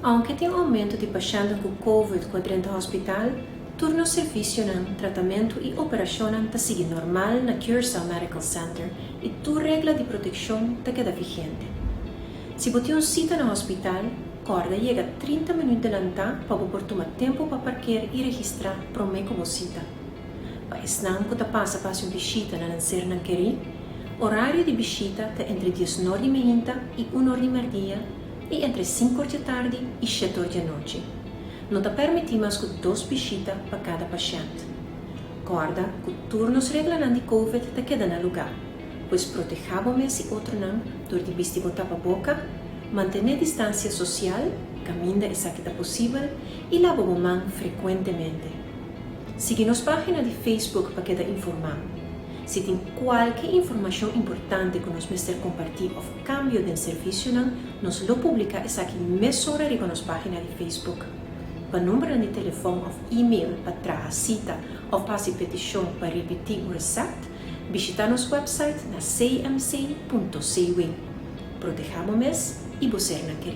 Aunque tem um aumento de pacientes com COVID dentro do hospital, turno serviço de tratamento e operação está seguindo normal na Curaçao Medical Center e tu regra de proteção está queda vigente. Se você tem uma cita no hospital, corda chega 30 minutos adelante para você tomar tempo para parquear e registrar para uma cita. Para não que passa para uma visita na ser não querer, horário de visita está entre 10h da manhã e 1h da tarde e entre 5h da tarde e 7h da noite. Não permitimos que 2 visitas para cada paciente. Guarda que turnos regulares de COVID te quedam no lugar, pois protejamos e outro não, door de vestir tapa-boca, manter distância social, caminhar e sair possível e lavar a mão frequentemente. Siga nossa página de Facebook para quedar informado. Se tem qualquer informação importante que nós queremos compartilhar ou cambio de serviço, nós lo publicamos aqui mesmo horário com nossa página de Facebook. Para número de telefone ou e-mail para trazer cita ou fazer petição para repetir o receito, visita nosso website na cmc.cw. Protejamos e você não quer.